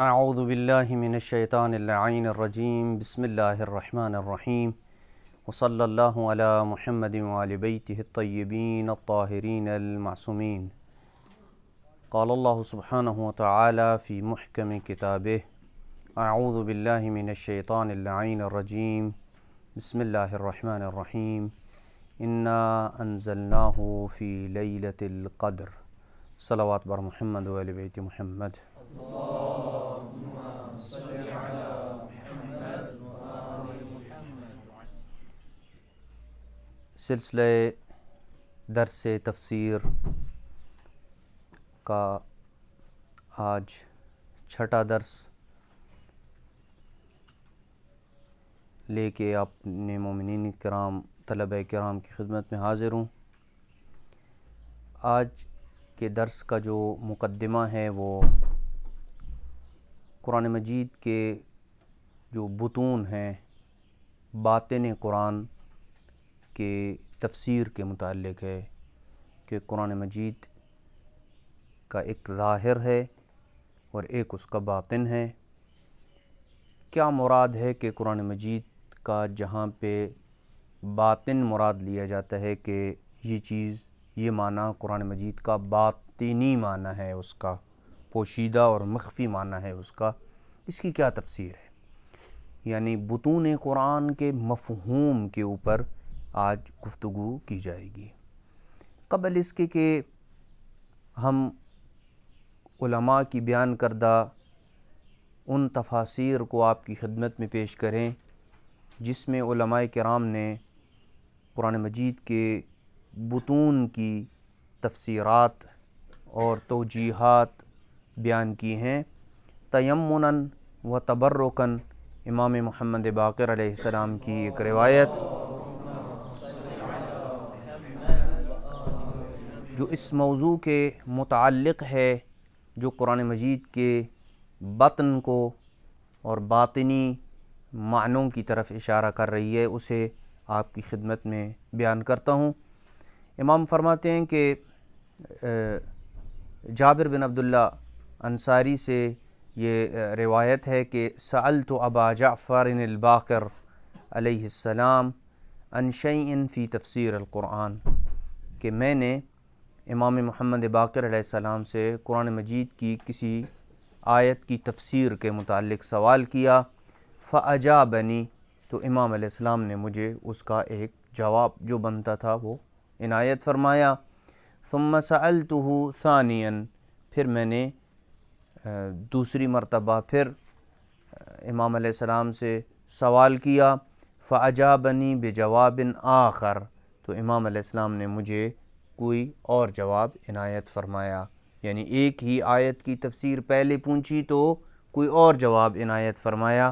اعوذ باللہ من الشیطان اللعین الرجیم بسم اللہ الرحمن الرحیم وصلی اللہ علی محمد وآل بیتہ الطیبین الطاہرین المعصومین۔ قال اللہ سبحانہ وتعالی فی محکم کتابہ اعوذ باللہ من الشیطان اللعین الرجیم بسم اللہ الرحمن الرحیم انا انزلناہ فی لیلۃ القدر۔ صلوات بر محمد وآل بیت محمد۔ سلسلہ درس تفسیر کا آج چھٹا درس لے کے اپنے مومنین کرام طلبہ کرام کی خدمت میں حاضر ہوں۔ آج کے درس کا جو مقدمہ ہے وہ قرآن مجید کے جو بطون ہیں باطن قرآن کے تفسیر کے متعلق ہے کہ قرآن مجید کا ایک ظاہر ہے اور ایک اس کا باطن ہے۔ کیا مراد ہے کہ قرآن مجید کا جہاں پہ باطن مراد لیا جاتا ہے کہ یہ چیز یہ معنی قرآن مجید کا باطنی معنی ہے، اس کا پوشیدہ اور مخفی معنی ہے، اس کی کیا تفسیر ہے؟ یعنی بطون قرآن کے مفہوم کے اوپر آج گفتگو کی جائے گی۔ قبل اس کے کہ ہم علماء کی بیان کردہ ان تفاسیر کو آپ کی خدمت میں پیش کریں جس میں علماء کرام نے قرآن مجید کے بطون کی تفسیرات اور توجیحات بیان کی ہیں، تیمناً و تبرکاً امام محمد باقر علیہ السلام کی ایک روایت جو اس موضوع کے متعلق ہے، جو قرآن مجید کے بطن کو اور باطنی معنوں کی طرف اشارہ کر رہی ہے، اسے آپ کی خدمت میں بیان کرتا ہوں۔ امام فرماتے ہیں کہ جابر بن عبداللہ انصاری سے یہ روایت ہے کہ سألت ابا جعفر الباقر علیہ السلام عن شیء فی تفسیر القرآن، کہ میں نے امام محمد باقر علیہ السلام سے قرآن مجید کی کسی آیت کی تفسیر کے متعلق سوال کیا، فأجابنی، تو امام علیہ السلام نے مجھے اس کا ایک جواب جو بنتا تھا وہ عنایت فرمایا۔ ثم سألتہ ثانیاً، پھر میں نے دوسری مرتبہ پھر امام علیہ السلام سے سوال کیا، فأجابنی بجواب آخر، تو امام علیہ السلام نے مجھے کوئی اور جواب عنایت فرمایا۔ یعنی ایک ہی آیت کی تفسیر پہلے پوچھی تو کوئی اور جواب عنایت فرمایا،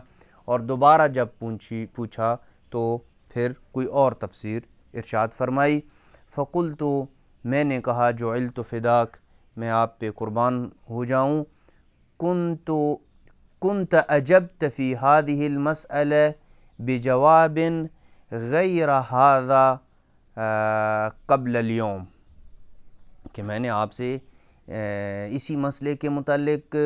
اور دوبارہ جب پوچھا تو پھر کوئی اور تفسیر ارشاد فرمائی۔ فقلت، میں نے کہا، جعلت فداک، میں آپ پہ قربان ہو جاؤں، كنت اجبت فی هذه المسألة بجواب غیر هذا قبل اليوم، کہ میں نے آپ سے اسی مسئلے کے متعلق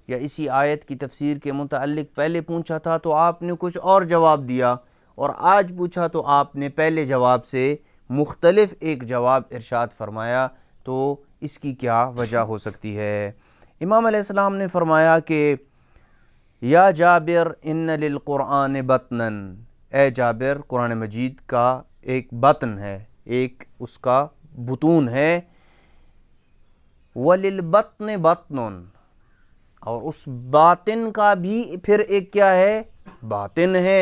یا اسی آیت کی تفسیر کے متعلق پہلے پوچھا تھا تو آپ نے کچھ اور جواب دیا، اور آج پوچھا تو آپ نے پہلے جواب سے مختلف ایک جواب ارشاد فرمایا، تو اس کی کیا وجہ ہو سکتی ہے؟ امام علیہ السلام نے فرمایا کہ یا جابر ان للقرآن بطناً، اے جابر، قرآن مجید کا ایک بطن ہے، ایک اس کا بطون ہے، وَلِلْبَطْنِ بَطْنٌ، اور اس باطن کا بھی پھر ایک کیا ہے؟ باطن ہے،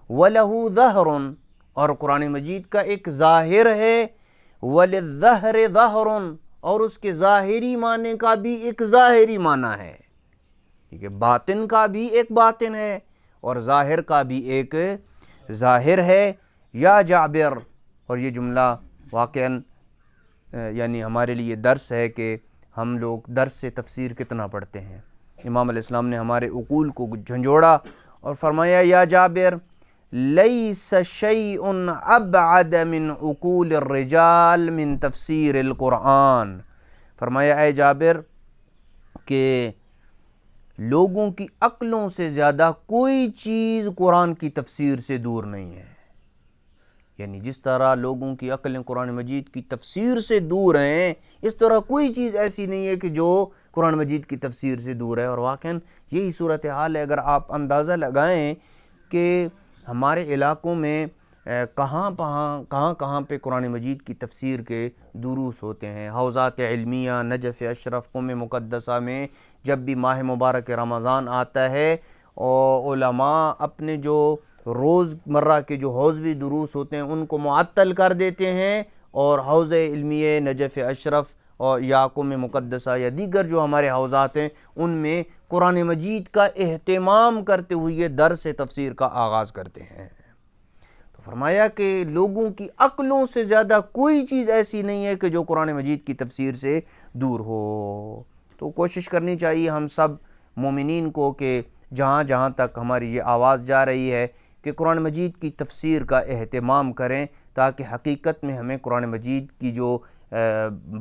وَلَهُ ظَهْرٌ، اور قرآن مجید کا ایک ظاہر ہے، وَلِلظَّهْرِ ظَهْرٌ، اور اس کے ظاہری معنی کا بھی ایک ظاہری معنی ہے۔ ٹھیک ہے، باطن کا بھی ایک باطن ہے اور ظاہر کا بھی ایک ظاہر ہے۔ یا جابر، اور یہ جملہ واقعاً یعنی ہمارے لیے درس ہے کہ ہم لوگ درس سے تفسیر کتنا پڑھتے ہیں۔ امام علیہ السلام نے ہمارے عقول کو جھنجھوڑا اور فرمایا، یا جابر لیس شیء ابعد من عقول الرجال من تفسیر القرآن، فرمایا اے جابر کہ لوگوں کی عقلوں سے زیادہ کوئی چیز قرآن کی تفسیر سے دور نہیں ہے۔ یعنی جس طرح لوگوں کی عقلیں قرآن مجید کی تفسیر سے دور ہیں، اس طرح کوئی چیز ایسی نہیں ہے کہ جو قرآن مجید کی تفسیر سے دور ہے۔ اور واقعاً یہی صورتحال ہے۔ اگر آپ اندازہ لگائیں کہ ہمارے علاقوں میں کہاں پہ قرآن مجید کی تفسیر کے دروس ہوتے ہیں، حوزات علمیہ، نجف اشرف، قم مقدسہ میں جب بھی ماہ مبارک رمضان آتا ہے، اور علماء اپنے جو روز مرہ کے جو حوزوی دروس ہوتے ہیں ان کو معطل کر دیتے ہیں، اور حوض علمیہ، نجف اشرف اور یا قم مقدسہ یا دیگر جو ہمارے حوزات ہیں ان میں قرآن مجید کا اہتمام کرتے ہوئے درس تفسیر کا آغاز کرتے ہیں۔ تو فرمایا کہ لوگوں کی عقلوں سے زیادہ کوئی چیز ایسی نہیں ہے کہ جو قرآن مجید کی تفسیر سے دور ہو۔ تو کوشش کرنی چاہیے ہم سب مومنین کو کہ جہاں تک ہماری یہ آواز جا رہی ہے کہ قرآن مجید کی تفسیر کا اہتمام کریں، تاکہ حقیقت میں ہمیں قرآن مجید کی جو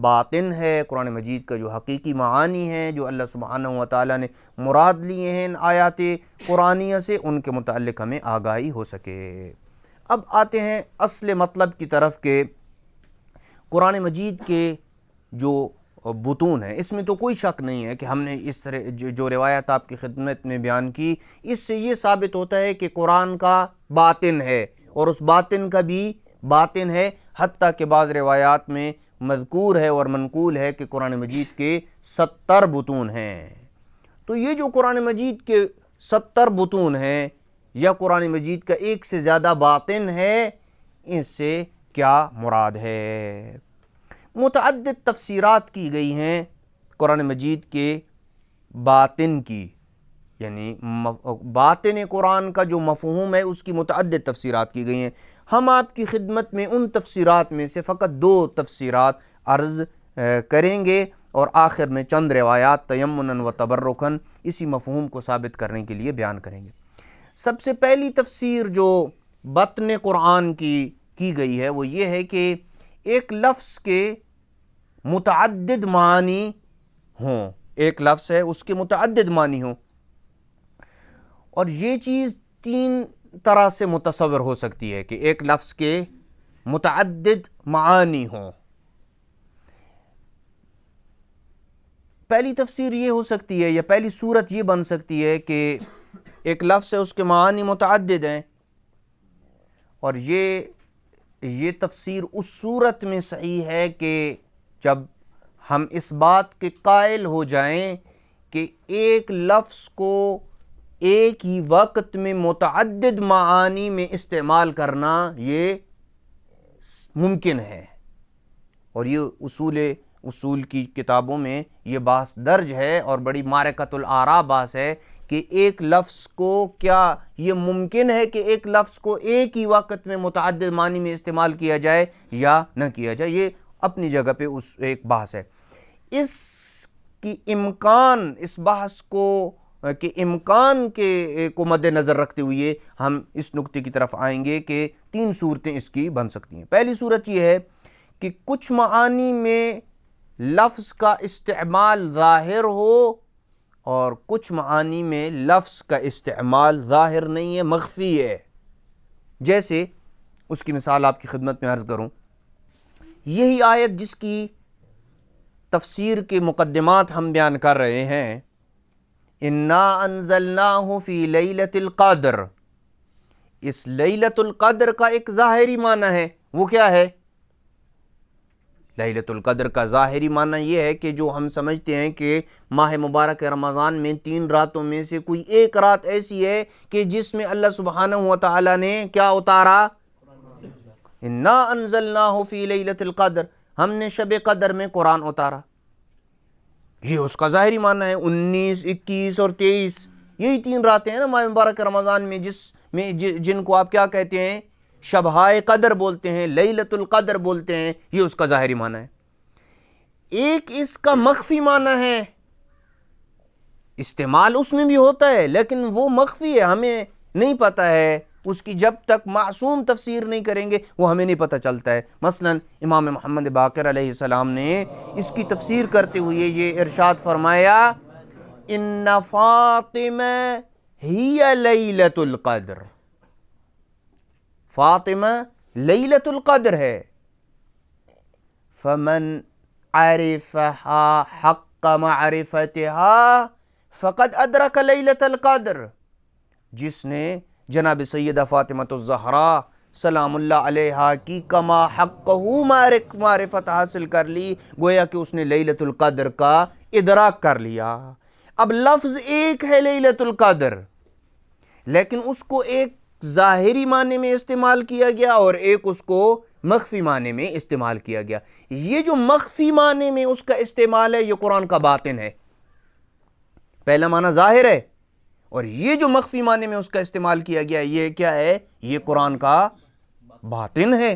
باطن ہے، قرآن مجید کا جو حقیقی معانی ہیں، جو اللہ سبحانہ و تعالیٰ نے مراد لیے ہیں ان آیات قرآنیہ سے، ان کے متعلق ہمیں آگاہی ہو سکے۔ اب آتے ہیں اصل مطلب کی طرف کہ قرآن مجید کے جو بطون ہیں، اس میں تو کوئی شک نہیں ہے کہ ہم نے اس طرح جو روایت آپ کی خدمت میں بیان کی، اس سے یہ ثابت ہوتا ہے کہ قرآن کا باطن ہے، اور اس باطن کا بھی باطن ہے، حتیٰ کہ بعض روایات میں مذکور ہے اور منقول ہے کہ قرآن مجید کے 70 بطون ہیں۔ تو یہ جو قرآن مجید کے 70 بطون ہیں یا قرآن مجید کا ایک سے زیادہ باطن ہے، اس سے کیا مراد ہے؟ متعدد تفسیرات کی گئی ہیں قرآن مجید کے باطن کی، یعنی باطن قرآن کا جو مفہوم ہے اس کی متعدد تفسیرات کی گئی ہیں۔ ہم آپ کی خدمت میں ان تفسیرات میں سے فقط 2 تفسیرات عرض کریں گے، اور آخر میں چند روایات تیمنا و تبرکا اسی مفہوم کو ثابت کرنے کے لیے بیان کریں گے۔ سب سے پہلی تفسیر جو بطن قرآن کی گئی ہے وہ یہ ہے کہ ایک لفظ کے متعدد معنی ہوں، ایک لفظ ہے اس کے متعدد معنی ہوں، اور یہ چیز 3 طرح سے متصور ہو سکتی ہے کہ ایک لفظ کے متعدد معانی ہوں۔ پہلی تفسیر یہ ہو سکتی ہے یا پہلی صورت یہ بن سکتی ہے کہ ایک لفظ ہے اس کے معانی متعدد ہیں، اور یہ تفسیر اس صورت میں صحیح ہے کہ جب ہم اس بات کے قائل ہو جائیں کہ ایک لفظ کو ایک ہی وقت میں متعدد معانی میں استعمال کرنا یہ ممکن ہے، اور یہ اصول کی کتابوں میں یہ بحث درج ہے، اور بڑی معرکۃ الآراء بحث ہے کہ ایک لفظ کو کیا یہ ممکن ہے کہ ایک لفظ کو ایک ہی وقت میں متعدد معنی میں استعمال کیا جائے یا نہ کیا جائے۔ یہ اپنی جگہ پہ ایک بحث ہے۔ اس بحث کے امکان کو مد نظر رکھتے ہوئے ہم اس نقطے کی طرف آئیں گے کہ 3 صورتیں اس کی بن سکتی ہیں۔ پہلی صورت یہ ہے کہ کچھ معانی میں لفظ کا استعمال ظاہر ہو، اور کچھ معانی میں لفظ کا استعمال ظاہر نہیں ہے، مخفی ہے۔ جیسے اس کی مثال آپ کی خدمت میں عرض کروں، یہی آیت جس کی تفسیر کے مقدمات ہم بیان کر رہے ہیں، اِنَّا أَنزَلْنَاهُ فِي لَيْلَةِ الْقَدْرِ، اس لیلۃ القدر کا ایک ظاہری معنی ہے۔ وہ کیا ہے؟ لیلۃ القدر کا ظاہری معنی یہ ہے کہ جو ہم سمجھتے ہیں کہ ماہ مبارک رمضان میں 3 راتوں میں سے کوئی ایک رات ایسی ہے کہ جس میں اللہ سبحانہ و تعالیٰ نے کیا اتارا؟ اِنَّا أَنزَلْنَاهُ فِي لَيْلَةِ الْقَدْرِ، ہم نے شب قدر میں قرآن اتارا۔ یہ اس کا ظاہری معنی ہے۔ 19، 21 اور 23 یہی 3 راتیں ہیں نا ماہ مبارک رمضان میں، جن کو آپ کیا کہتے ہیں؟ شبہائے قدر بولتے ہیں، لیلۃ القدر بولتے ہیں۔ یہ اس کا ظاہری معنی ہے۔ ایک اس کا مخفی معنی ہے، استعمال اس میں بھی ہوتا ہے لیکن وہ مخفی ہے، ہمیں نہیں پتہ ہے، اس کی جب تک معصوم تفسیر نہیں کریں گے وہ ہمیں نہیں پتہ چلتا ہے۔ مثلا امام محمد باقر علیہ السلام نے اس کی تفسیر کرتے ہوئے یہ ارشاد فرمایا ان فاطمہ ہی لیلۃ القدر، فاطمہ لیلۃ القدر ہے، فمن عرفها حق معرفتها فقد ادرک لیلۃ القدر، جس نے جناب سیدہ فاطمۃ الزہرا سلام اللہ علیہا کی کما حقہ معرفت حاصل کر لی، گویا کہ اس نے لیلۃ القدر کا ادراک کر لیا۔ اب لفظ ایک ہے لیلۃ القدر، لیکن اس کو ایک ظاہری معنی میں استعمال کیا گیا اور ایک اس کو مخفی معنی میں استعمال کیا گیا۔ یہ جو مخفی معنی میں اس کا استعمال ہے، یہ قرآن کا باطن ہے۔ پہلا معنی ظاہر ہے، اور یہ جو مخفی معنی میں اس کا استعمال کیا گیا، یہ کیا ہے؟ یہ قرآن کا باطن ہے۔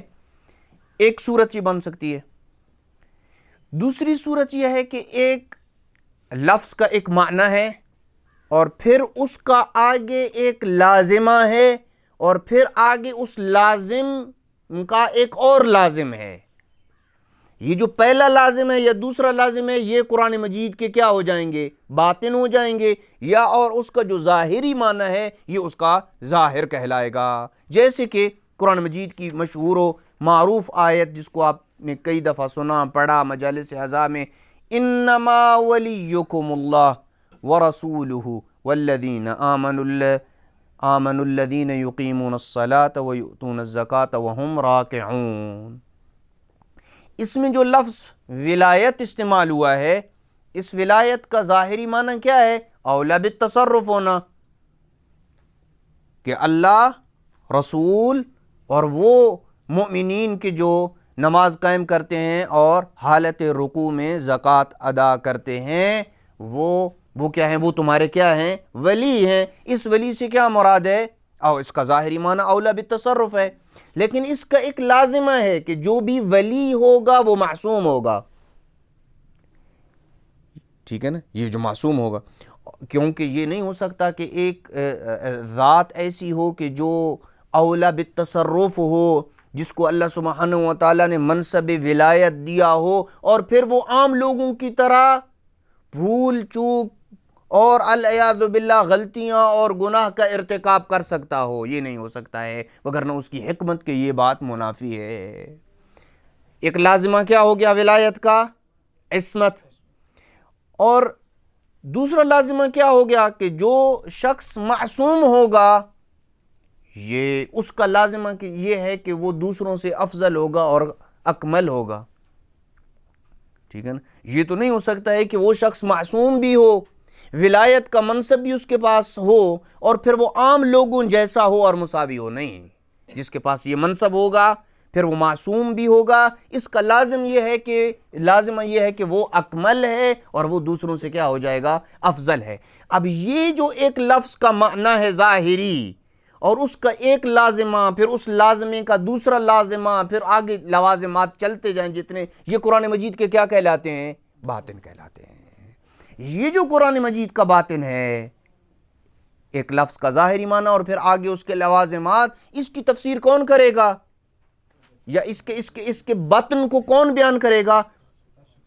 ایک صورت یہ بن سکتی ہے۔ دوسری صورت یہ ہے کہ ایک لفظ کا ایک معنی ہے اور پھر اس کا آگے ایک لازمہ ہے اور پھر آگے اس لازم کا ایک اور لازم ہے۔ یہ جو پہلا لازم ہے یا دوسرا لازم ہے، یہ قرآن مجید کے کیا ہو جائیں گے؟ باطن ہو جائیں گے، یا اور اس کا جو ظاہری معنی ہے یہ اس کا ظاہر کہلائے گا۔ جیسے کہ قرآن مجید کی مشہور و معروف آیت جس کو آپ نے کئی دفعہ سنا پڑھا مجالس عزا میں، انما ولیکم اللہ ورسولہ والذین آمنوا الذین یقیمون الصلاة ویؤتون الزکاة وہم راکعون۔ اس میں جو لفظ ولایت استعمال ہوا ہے، اس ولایت کا ظاہری معنی کیا ہے؟ اولا بالتصرف ہونا، کہ اللہ، رسول اور وہ مومنین کے جو نماز قائم کرتے ہیں اور حالت رکوع میں زکوٰۃ ادا کرتے ہیں، وہ کیا ہیں؟ وہ تمہارے کیا ہیں؟ ولی ہیں۔ اس ولی سے کیا مراد ہے؟ اس کا ظاہری معنی اولا بالتصرف ہے، لیکن اس کا ایک لازمہ ہے کہ جو بھی ولی ہوگا وہ معصوم ہوگا، ٹھیک ہے نا؟ یہ جو معصوم ہوگا، کیونکہ یہ نہیں ہو سکتا کہ ایک ذات ایسی ہو کہ جو اولا بالتصرف ہو، جس کو اللہ سبحانہ و تعالیٰ نے منصب ولایت دیا ہو، اور پھر وہ عام لوگوں کی طرح بھول چوک اور العیاذ باللہ غلطیاں اور گناہ کا ارتکاب کر سکتا ہو۔ یہ نہیں ہو سکتا ہے، وگرنہ اس کی حکمت کے یہ بات منافی ہے۔ ایک لازمہ کیا ہو گیا ولایت کا؟ عصمت۔ اور دوسرا لازمہ کیا ہو گیا؟ کہ جو شخص معصوم ہوگا، یہ اس کا لازمہ یہ ہے کہ وہ دوسروں سے افضل ہوگا اور اکمل ہوگا، ٹھیک ہے نا؟ یہ تو نہیں ہو سکتا ہے کہ وہ شخص معصوم بھی ہو، ولایت کا منصب بھی اس کے پاس ہو، اور پھر وہ عام لوگوں جیسا ہو اور مساوی ہو۔ نہیں، جس کے پاس یہ منصب ہوگا پھر وہ معصوم بھی ہوگا۔ اس کا لازمہ یہ ہے کہ وہ اکمل ہے اور وہ دوسروں سے کیا ہو جائے گا؟ افضل ہے۔ اب یہ جو ایک لفظ کا معنی ہے ظاہری، اور اس کا ایک لازمہ، پھر اس لازمے کا دوسرا لازمہ، پھر آگے لوازمات چلتے جائیں جتنے، یہ قرآن مجید کے کیا کہلاتے ہیں؟ باطن کہلاتے ہیں۔ یہ جو قرآن مجید کا باطن ہے، ایک لفظ کا ظاہری معنی اور پھر آگے اس کے لوازمات، اس کی تفسیر کون کرے گا؟ یا اس کے باطن کو کون بیان کرے گا؟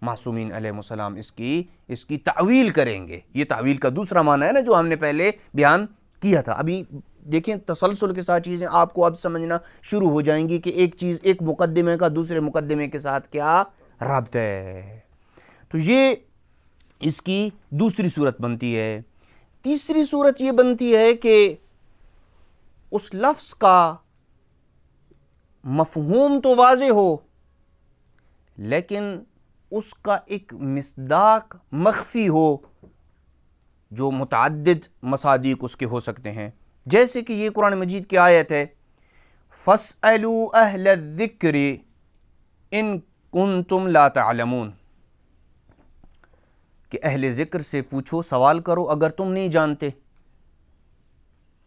معصومین علیہ السلام اس کی تعویل کریں گے۔ یہ تعویل کا دوسرا معنی ہے نا جو ہم نے پہلے بیان کیا تھا۔ ابھی دیکھیں تسلسل کے ساتھ چیزیں آپ کو اب سمجھنا شروع ہو جائیں گی کہ ایک مقدمے کا دوسرے مقدمے کے ساتھ کیا ربط ہے۔ تو یہ اس کی دوسری صورت بنتی ہے۔ تیسری صورت یہ بنتی ہے کہ اس لفظ کا مفہوم تو واضح ہو، لیکن اس کا ایک مصداق مخفی ہو، جو متعدد مصادیق اس کے ہو سکتے ہیں۔ جیسے کہ یہ قرآن مجید کی آیت ہے، فَاسْأَلُوا أَهْلَ الذِّكْرِ إِن كُنتُمْ لَا تَعْلَمُونَ، کہ اہل ذکر سے پوچھو، سوال کرو اگر تم نہیں جانتے۔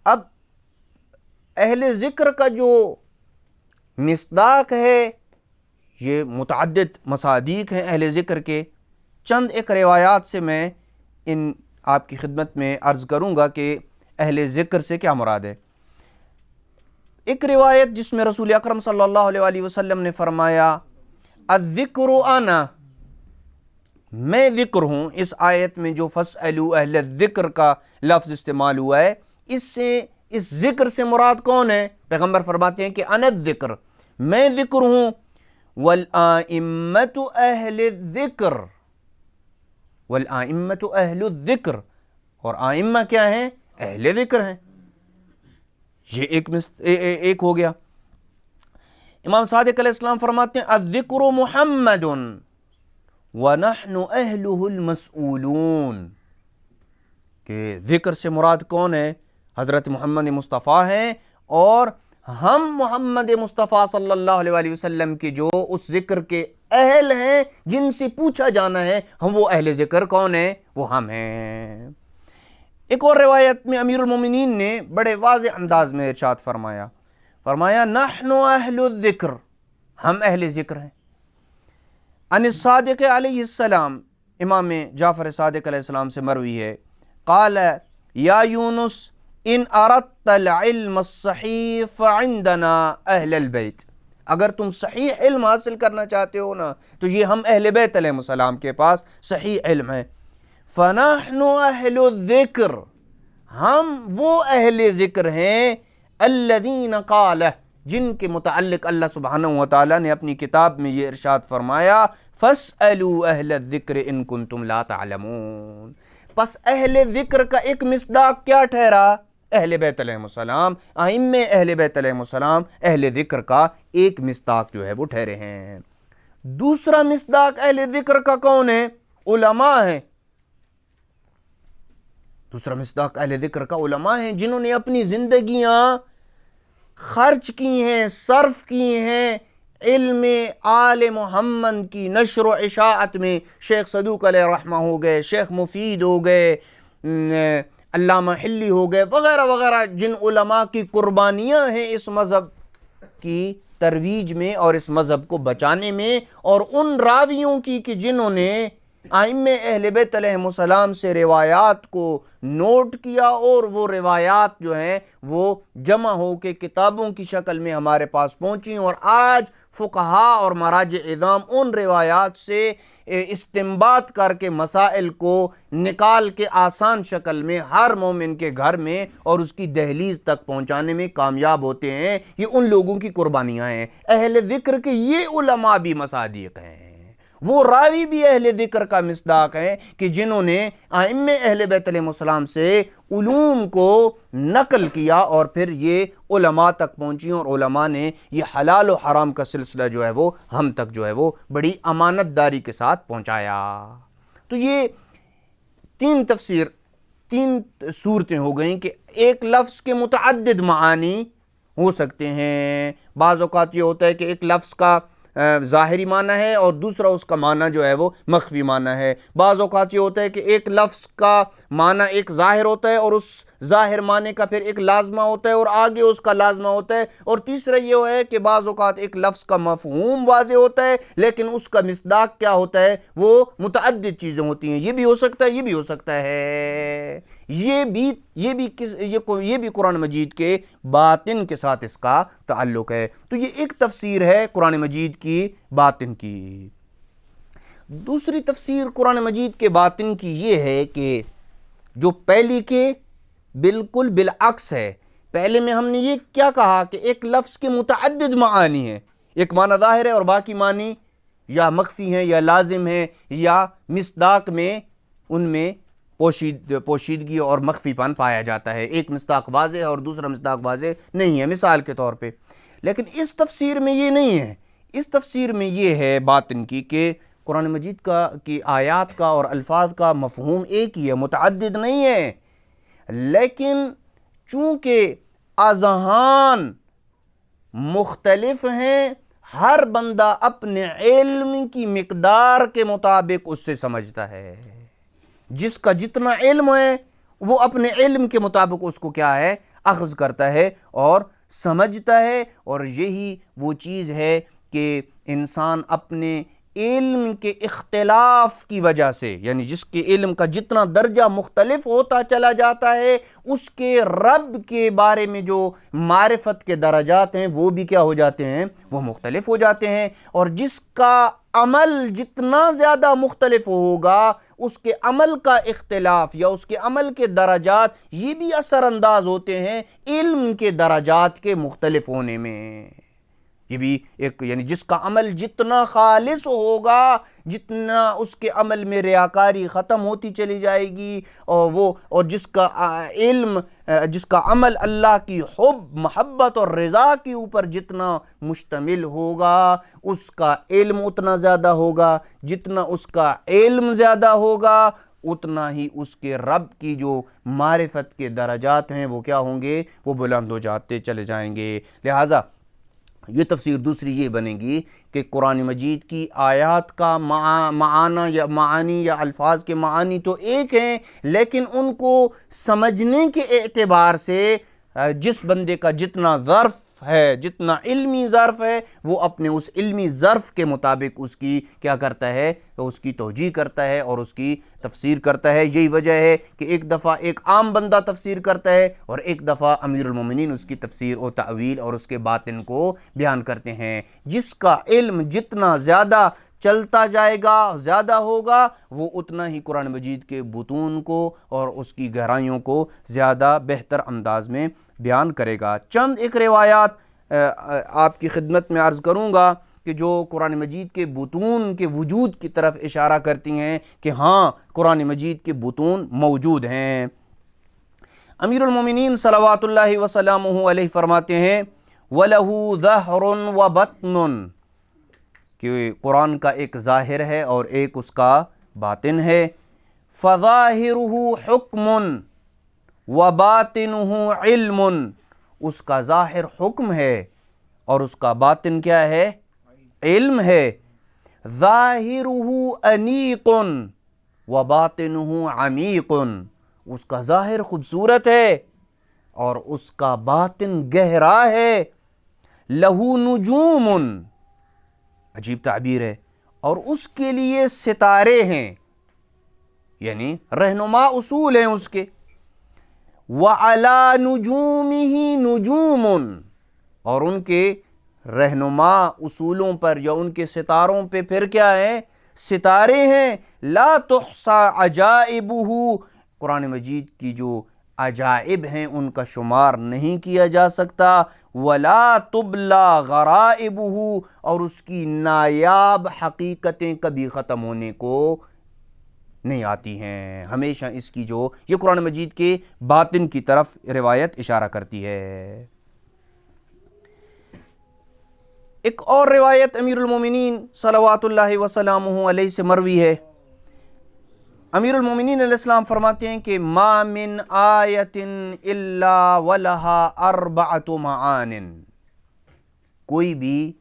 اب اہل ذکر کا جو مصداق ہے، یہ متعدد مصادیق ہیں اہل ذکر کے۔ چند ایک روایات سے میں ان آپ کی خدمت میں عرض کروں گا کہ اہل ذکر سے کیا مراد ہے۔ ایک روایت جس میں رسول اکرم صلی اللہ علیہ وسلم نے فرمایا، الذکر انا، میں ذکر ہوں. اس آیت میں جو فَاسْأَلُوا أَهْلَ الذِّكْر کا لفظ استعمال ہوا ہے، اس ذکر سے مراد کون ہے؟ پیغمبر فرماتے ہیں کہ انا الذکر، میں ذکر ہوں. وَالْآئِمَّةُ أَهْلِ الذِّكْر، وَالْآئِمَّةُ أَهْلُ الذِّكْر، اور آئمہ کیا ہیں؟ اہل ذکر ہیں. یہ ایک ہو گیا. امام صادق علیہ السلام فرماتے ہیں الذکر محمد وَنَحْنُ أَهْلُهُ الْمَسْئُولُونَ، کہ ذکر سے مراد کون ہے؟ حضرت محمد مصطفیٰ ہیں، اور ہم محمد مصطفیٰ صلی اللہ علیہ وسلم کے جو اس ذکر کے اہل ہیں جن سے پوچھا جانا ہے، ہم وہ اہل ذکر کون ہیں؟ وہ ہم ہیں. ایک اور روایت میں امیر المومنین نے بڑے واضح انداز میں ارشاد فرمایا نحن اہل الذکر، ہم اہل ذکر ہیں. ان الصادق علیہ السلام، امام جعفر صادق علیہ السلام سے مروی ہے، قال یا یونس ان اردت العلم الصحیح فعندنا اہل البیت، اگر تم صحیح علم حاصل کرنا چاہتے ہو نا تو یہ ہم اہل بیت علیہ السلام کے پاس صحیح علم ہے. فنحن اہل الذکر، ہم وہ اہل ذکر ہیں الذین قال، جن کے متعلق اللہ سبحانہ وتعالی نے اپنی کتاب میں یہ ارشاد فرمایا فَاسْأَلُوا أَهْلَ الذِّكْرِ إِن كُنتُمْ لَا تَعْلَمُونَ. پس اہل ذکر کا ایک مصداق کیا ٹھہرا؟ اہل بیت علیہ السلام، ائمہ اہل بیت علیہ السلام اہل ذکر کا ایک مصداق جو ہے وہ ٹھہرے ہیں. دوسرا مصداق اہل ذکر کا کون ہے؟ علماء ہیں. دوسرا مصداق اہل ذکر کا علماء ہیں، جنہوں نے اپنی زندگیاں خرچ کی ہیں، صرف کی ہیں علم آل محمد کی نشر و اشاعت میں. شیخ صدوق علیہ رحمہ ہو گئے، شیخ مفید ہو گئے، علامہ حلی ہو گئے، وغیرہ وغیرہ، جن علماء کی قربانیاں ہیں اس مذہب کی ترویج میں اور اس مذہب کو بچانے میں، اور ان راویوں کی کہ جنہوں نے ائمہ اہل بیت علیہ السلام سے روایات کو نوٹ کیا، اور وہ روایات جو ہیں وہ جمع ہو کے کتابوں کی شکل میں ہمارے پاس پہنچی، اور آج فقہا اور مراجع اعظام ان روایات سے استنباط کر کے مسائل کو نکال کے آسان شکل میں ہر مومن کے گھر میں اور اس کی دہلیز تک پہنچانے میں کامیاب ہوتے ہیں. یہ ان لوگوں کی قربانیاں ہیں. اہل ذکر کے یہ علماء بھی مصادیق ہیں، وہ راوی بھی اہل ذکر کا مصداق ہیں کہ جنہوں نے ائمہ اہل بیت علیہ السلام سے علوم کو نقل کیا، اور پھر یہ علماء تک پہنچی، اور علماء نے یہ حلال و حرام کا سلسلہ جو ہے وہ ہم تک جو ہے وہ بڑی امانت داری کے ساتھ پہنچایا. تو یہ تین صورتیں ہو گئیں کہ ایک لفظ کے متعدد معانی ہو سکتے ہیں. بعض اوقات یہ ہوتا ہے کہ ایک لفظ کا ظاہری معنی ہے اور دوسرا اس کا معنی جو ہے وہ مخفی معنی ہے. بعض اوقات یہ ہوتا ہے کہ ایک لفظ کا معنی ایک ظاہر ہوتا ہے اور اس ظاہر معنی کا پھر ایک لازمہ ہوتا ہے اور آگے اس کا لازمہ ہوتا ہے. اور تیسرا یہ ہے کہ بعض اوقات ایک لفظ کا مفہوم واضح ہوتا ہے لیکن اس کا مصداق کیا ہوتا ہے؟ وہ متعدد چیزیں ہوتی ہیں. یہ بھی ہو سکتا ہے، یہ بھی ہو سکتا ہے. یہ بھی قرآن مجید کے باطن کے ساتھ اس کا تعلق ہے. تو یہ ایک تفسیر ہے قرآن مجید کی باطن کی. دوسری تفسیر قرآن مجید کے باطن کی یہ ہے کہ جو پہلی کے بالکل بالعکس ہے. پہلے میں ہم نے یہ کیا کہا کہ ایک لفظ کے متعدد معانی ہیں، ایک معنی ظاہر ہے اور باقی معنی یا مخفی ہیں یا لازم ہیں یا مصداق میں ان میں پوشیدگی اور مخفی پن پایا جاتا ہے. ایک مصداق واضح ہے اور دوسرا مصداق واضح نہیں ہے، مثال کے طور پہ. لیکن اس تفسیر میں یہ نہیں ہے. اس تفسیر میں یہ ہے باطن کی کہ قرآن مجید کی آیات کا اور الفاظ کا مفہوم ایک ہی ہے، متعدد نہیں ہے. لیکن چونکہ اذہان مختلف ہیں، ہر بندہ اپنے علم کی مقدار کے مطابق اس سے سمجھتا ہے. جس کا جتنا علم ہے وہ اپنے علم کے مطابق اس کو کیا ہے؟ اخذ کرتا ہے اور سمجھتا ہے. اور یہی وہ چیز ہے کہ انسان اپنے علم کے اختلاف کی وجہ سے، یعنی جس کے علم کا جتنا درجہ مختلف ہوتا چلا جاتا ہے، اس کے رب کے بارے میں جو معرفت کے درجات ہیں وہ بھی کیا ہو جاتے ہیں؟ وہ مختلف ہو جاتے ہیں۔ اور جس کا عمل جتنا زیادہ مختلف ہوگا، اس کے عمل کا اختلاف یا اس کے عمل کے درجات یہ بھی اثر انداز ہوتے ہیں علم کے درجات کے مختلف ہونے میں۔ یہ بھی ایک، یعنی جس کا عمل جتنا خالص ہوگا، جتنا اس کے عمل میں ریاکاری ختم ہوتی چلی جائے گی، اور جس کا علم، جس کا عمل اللہ کی حب، محبت اور رضا کے اوپر جتنا مشتمل ہوگا، اس کا علم اتنا زیادہ ہوگا۔ جتنا اس کا علم زیادہ ہوگا، اتنا ہی اس کے رب کی جو معرفت کے درجات ہیں وہ کیا ہوں گے؟ وہ بلند ہو جاتے چلے جائیں گے۔ لہٰذا یہ تفسیر دوسری یہ بنے گی کہ قرآن مجید کی آیات کا معانی یا الفاظ کے معانی تو ایک ہیں، لیکن ان کو سمجھنے کے اعتبار سے جس بندے کا جتنا ظرف ہے، جتنا علمی ظرف ہے، وہ اپنے اس علمی ظرف کے مطابق اس کی کیا کرتا ہے؟ اس کی توجیہ کرتا ہے اور اس کی تفسیر کرتا ہے۔ یہی وجہ ہے کہ ایک دفعہ ایک عام بندہ تفسیر کرتا ہے اور ایک دفعہ امیر المومنین اس کی تفسیر و تعویل اور اس کے باطن کو بیان کرتے ہیں۔ جس کا علم جتنا زیادہ چلتا جائے گا، زیادہ ہوگا، وہ اتنا ہی قرآن مجید کے بطون کو اور اس کی گہرائیوں کو زیادہ بہتر انداز میں بیان کرے گا۔ چند ایک روایات آپ کی خدمت میں عرض کروں گا کہ جو قرآن مجید کے بطون کے وجود کی طرف اشارہ کرتی ہیں کہ ہاں قرآن مجید کے بطون موجود ہیں۔ امیر المومنین صلوات اللہ وسلامہ علیہ فرماتے ہیں وَلَهُ ظَهْرٌ وَبَطْنٌ، کہ قرآن کا ایک ظاہر ہے اور ایک اس کا باطن ہے۔ فَظَاهِرُهُ حُکْمٌ وَبَاطِنُهُ عِلْمٌ، اس کا ظاہر حکم ہے اور اس کا باطن کیا ہے؟ علم ہے۔ ظَاهِرُهُ أَنِيقٌ وَبَاطِنُهُ عَمِيقٌ، اس کا ظاہر خوبصورت ہے اور اس کا باطن گہرا ہے۔ لَهُ نُجُومٌ، عجیب تعبیر ہے، اور اس کے لیے ستارے ہیں، یعنی رہنما اصول ہیں اس کے۔ وَعَلَى نُجُومِهِ نُجُومٌ، اور ان کے رہنما اصولوں پر یا ان کے ستاروں پہ پھر کیا ہے؟ ستارے ہیں۔ لا تحصى عجائبه، قرآن مجید کی جو عجائب ہیں ان کا شمار نہیں کیا جا سکتا۔ ولا تبلى غرائبه، اور اس کی نایاب حقیقتیں کبھی ختم ہونے کو نہیں آتی ہیں، ہمیشہ اس کی جو یہ قرآن مجید کے باطن کی طرف روایت اشارہ کرتی ہے۔ ایک اور روایت امیر المومنین صلوات اللہ وسلامہ علیہ سے مروی ہے۔ امیر المومنین علیہ السلام فرماتے ہیں کہ ما من آیت الا ولها اربعۃ معان، کوئی بھی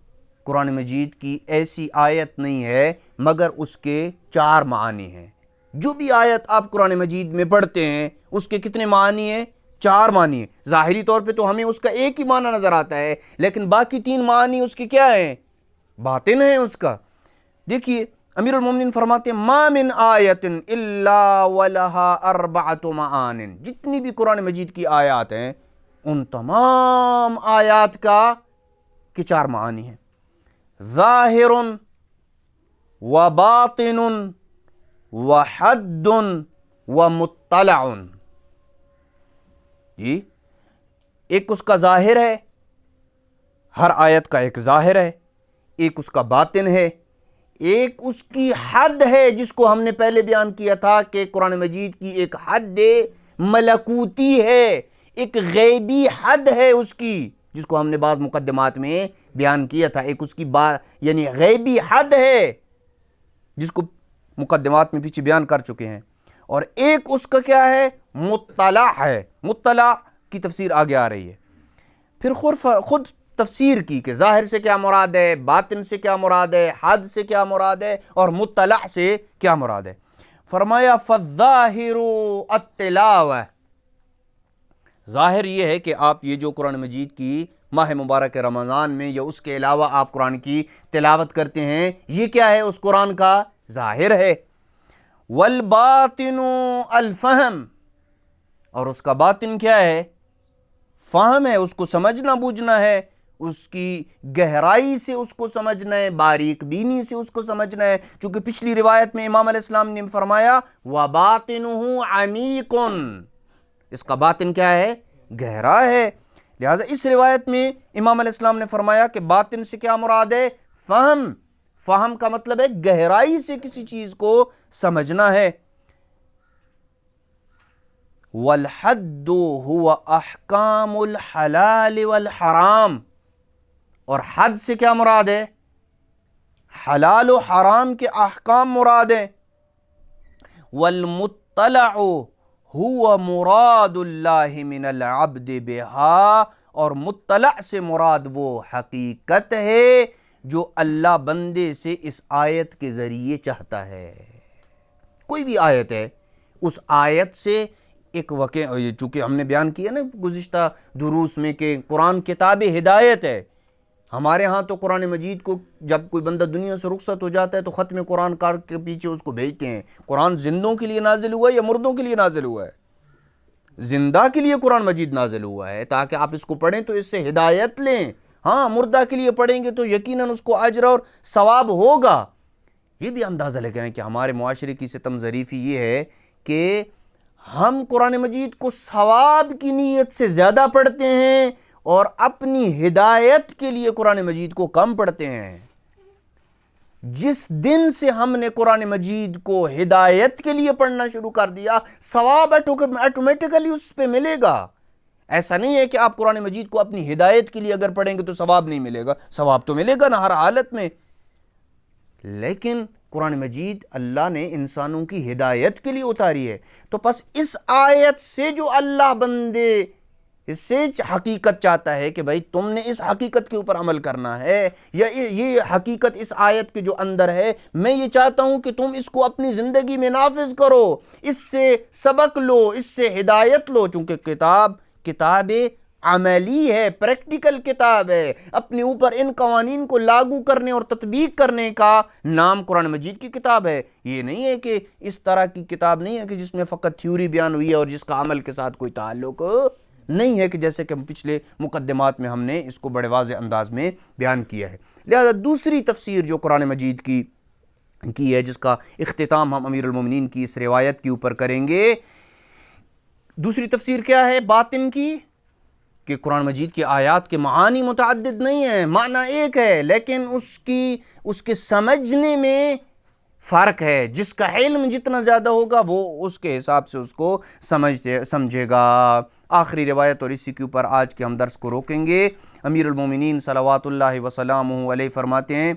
قرآن مجید کی ایسی آیت نہیں ہے مگر اس کے 4 معانی ہیں۔ جو بھی آیت آپ قرآن مجید میں پڑھتے ہیں اس کے کتنے معنی ہیں؟ 4 معنی ہیں۔ ظاہری طور پہ تو ہمیں اس کا ایک ہی معنی نظر آتا ہے، لیکن باقی 3 معنی اس کے کیا ہیں؟ باطن ہیں اس کا۔ دیکھیے امیر المومنین فرماتے ہیں ما من آیت الا ولها اربعۃ معان، جتنی بھی قرآن مجید کی آیات ہیں ان تمام آیات کا کے 4 معنی ہیں۔ ظاہر وباطن وحد ومطلع، جی ایک اس کا ظاہر ہے، ہر آیت کا ایک ظاہر ہے، ایک اس کا باطن ہے، ایک اس کی حد ہے جس کو ہم نے پہلے بیان کیا تھا کہ قرآن مجید کی ایک حد ملکوتی ہے، ایک غیبی حد ہے اس کی، جس کو ہم نے بعض مقدمات میں بیان کیا تھا۔ ایک اس کی یعنی غیبی حد ہے جس کو مقدمات میں پیچھے بیان کر چکے ہیں، اور ایک اس کا کیا ہے؟ مطلع ہے۔ مطلع کی تفسیر آگے آ رہی ہے۔ پھر خود تفسیر کی کہ ظاہر سے کیا مراد ہے، باطن سے کیا مراد ہے، حد سے کیا مراد ہے، اور مطلع سے کیا مراد ہے۔ فرمایا فالظاہر التلاوہ، ظاہر یہ ہے کہ آپ یہ جو قرآن مجید کی ماہ مبارک رمضان میں یا اس کے علاوہ آپ قرآن کی تلاوت کرتے ہیں، یہ کیا ہے؟ اس قرآن کا ظاہر ہے۔ والباطن الفہم، اور اس کا باطن کیا ہے؟ فہم ہے، اس کو سمجھنا بوجھنا ہے، اس کی گہرائی سے اس کو سمجھنا ہے، باریک بینی سے اس کو سمجھنا ہے، چونکہ پچھلی روایت میں امام علیہ السلام نے فرمایا وَبَاطِنُهُ عَمِيقٌ، اس کا باطن کیا ہے؟ گہرا ہے۔ لہٰذا اس روایت میں امام علیہ السلام نے فرمایا کہ باطن سے کیا مراد ہے؟ فہم۔ فہم کا مطلب ہے گہرائی سے کسی چیز کو سمجھنا ہے۔ والحد هو احکام الحلال والحرام، اور حد سے کیا مراد ہے؟ حلال و حرام کے احکام مراد ہیں۔ والمطلع هو مراد اللہ من العبد بها، اور مطلع سے مراد وہ حقیقت ہے جو اللہ بندے سے اس آیت کے ذریعے چاہتا ہے۔ کوئی بھی آیت ہے، اس آیت سے ایک واقعہ، چونکہ ہم نے بیان کیا نا گزشتہ دروس میں کہ قرآن کتاب ہدایت ہے۔ ہمارے ہاں تو قرآن مجید کو جب کوئی بندہ دنیا سے رخصت ہو جاتا ہے تو ختم قرآن کار کے پیچھے اس کو بھیجتے ہیں۔ قرآن زندوں کے لیے نازل ہوا ہے یا مردوں کے لیے نازل ہوا ہے؟ زندہ کے لیے قرآن مجید نازل ہوا ہے تاکہ آپ اس کو پڑھیں تو اس سے ہدایت لیں۔ ہاں، مردہ کے لیے پڑھیں گے تو یقیناً اس کو اجر اور ثواب ہوگا۔ یہ بھی اندازہ لگائیں کہ ہمارے معاشرے کی ستم ظریفی یہ ہے کہ ہم قرآن مجید کو ثواب کی نیت سے زیادہ پڑھتے ہیں اور اپنی ہدایت کے لیے قرآن مجید کو کم پڑھتے ہیں۔ جس دن سے ہم نے قرآن مجید کو ہدایت کے لیے پڑھنا شروع کر دیا، ثواب آٹومیٹیکلی اس پہ ملے گا۔ ایسا نہیں ہے کہ آپ قرآن مجید کو اپنی ہدایت کے لیے اگر پڑھیں گے تو ثواب نہیں ملے گا، ثواب تو ملے گا نا ہر حالت میں۔ لیکن قرآن مجید اللہ نے انسانوں کی ہدایت کے لیے اتاری ہے، تو پس اس آیت سے جو اللہ بندے اس سے حقیقت چاہتا ہے کہ بھائی تم نے اس حقیقت کے اوپر عمل کرنا ہے، یا یہ حقیقت اس آیت کے جو اندر ہے میں یہ چاہتا ہوں کہ تم اس کو اپنی زندگی میں نافذ کرو، اس سے سبق لو، اس سے ہدایت لو، چونکہ کتاب عملی ہے، پریکٹیکل کتاب ہے۔ اپنے اوپر ان قوانین کو لاگو کرنے اور تطبیق کرنے کا نام قرآن مجید کی کتاب ہے۔ یہ نہیں ہے کہ اس طرح کی کتاب نہیں ہے کہ جس میں فقط تھیوری بیان ہوئی ہے اور جس کا عمل کے ساتھ کوئی تعلق نہیں ہے، کہ جیسے کہ پچھلے مقدمات میں ہم نے اس کو بڑے واضح انداز میں بیان کیا ہے۔ لہذا دوسری تفسیر جو قرآن مجید کی ہے، جس کا اختتام ہم امیر المومنین کی اس روایت کے اوپر کریں گے، دوسری تفسیر کیا ہے باطن کی؟ کہ قرآن مجید کی آیات کے معانی متعدد نہیں ہیں، معنی ایک ہے، لیکن اس کے سمجھنے میں فرق ہے۔ جس کا علم جتنا زیادہ ہوگا وہ اس کے حساب سے اس کو سمجھے گا۔ آخری روایت، اور اسی کے اوپر آج کے ہم درس کو روکیں گے، امیر المومنین صلوات اللہ وسلامہ علیہ فرماتے ہیں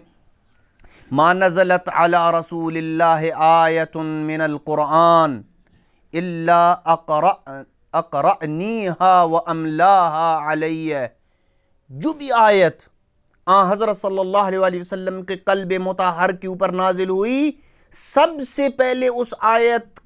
ما نزلت علی رسول اللہ آیت من القرآن الا اقرأنیہا واملاہا علیہ۔ جو بھی آیت حضرت صلی اللہ علیہ وسلم کے قلب مطہر کے اوپر نازل ہوئی، سب سے پہلے اس آیت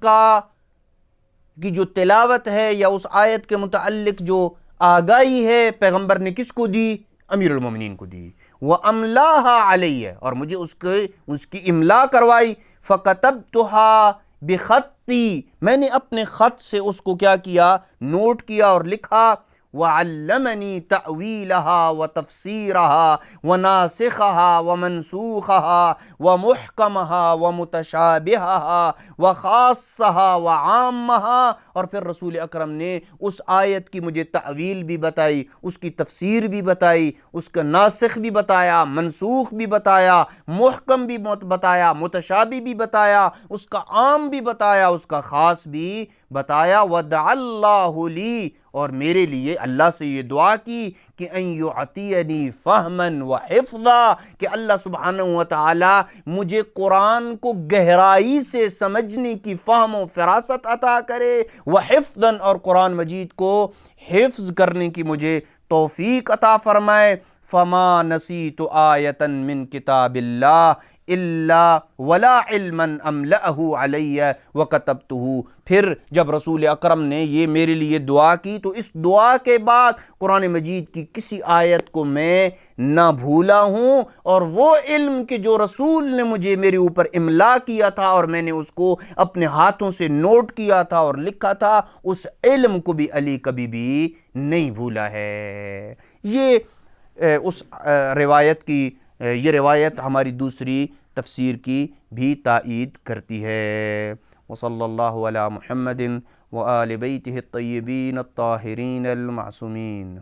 کی جو تلاوت ہے یا اس آیت کے متعلق جو آگاہی ہے پیغمبر نے کس کو دی؟ امیر المومنین کو دی۔ وَأَمْلَاهَا عَلَيَّ، اور مجھے اس کی املا کروائی۔ فَكَتَبْتُهَا بِخَطِّي، میں نے اپنے خط سے اس کو کیا کیا؟ نوٹ کیا اور لکھا۔ وَعَلَّمَنِي تَأْوِيلَهَا وَتَفْسِيرَهَا وَنَاسِخَهَا وَمَنْسُوخَهَا وَمُحْكَمَهَا وَمُتَشَابِهَهَا وَخَاصَّهَا وَعَامَّهَا، اور پھر رسول اکرم نے اس آیت کی مجھے تعویل بھی بتائی، اس کی تفسیر بھی بتائی، اس کا ناسخ بھی بتایا، منسوخ بھی بتایا، محکم بھی بتایا، متشابہ بھی بتایا، اس کا عام بھی بتایا، اس کا خاص بھی بتایا۔ وَدَعَ اللَّهُ لِي، اور میرے لیے اللہ سے یہ دعا کی کہ ان یعطینی فہما وحفظا، کہ اللہ سبحانہ وتعالی مجھے قرآن کو گہرائی سے سمجھنے کی فہم و فراست عطا کرے، وحفظا، اور قرآن مجید کو حفظ کرنے کی مجھے توفیق عطا فرمائے۔ فما نسیت آیتا من کتاب اللہ الا ولا علما املأہ علی وکتبتہ۔ پھر جب رسول اکرم نے یہ میرے لیے دعا کی تو اس دعا کے بعد قرآن مجید کی کسی آیت کو میں نہ بھولا ہوں، اور وہ علم کہ جو رسول نے مجھے میرے اوپر املا کیا تھا اور میں نے اس کو اپنے ہاتھوں سے نوٹ کیا تھا اور لکھا تھا، اس علم کو بھی علی کبھی بھی نہیں بھولا ہے۔ یہ اس روایت کی یہ روایت ہماری دوسری تفسیر کی بھی تائید کرتی ہے۔ وصلی اللہ علی محمد وآل بیتہ الطیبین الطاہرین المعصومین۔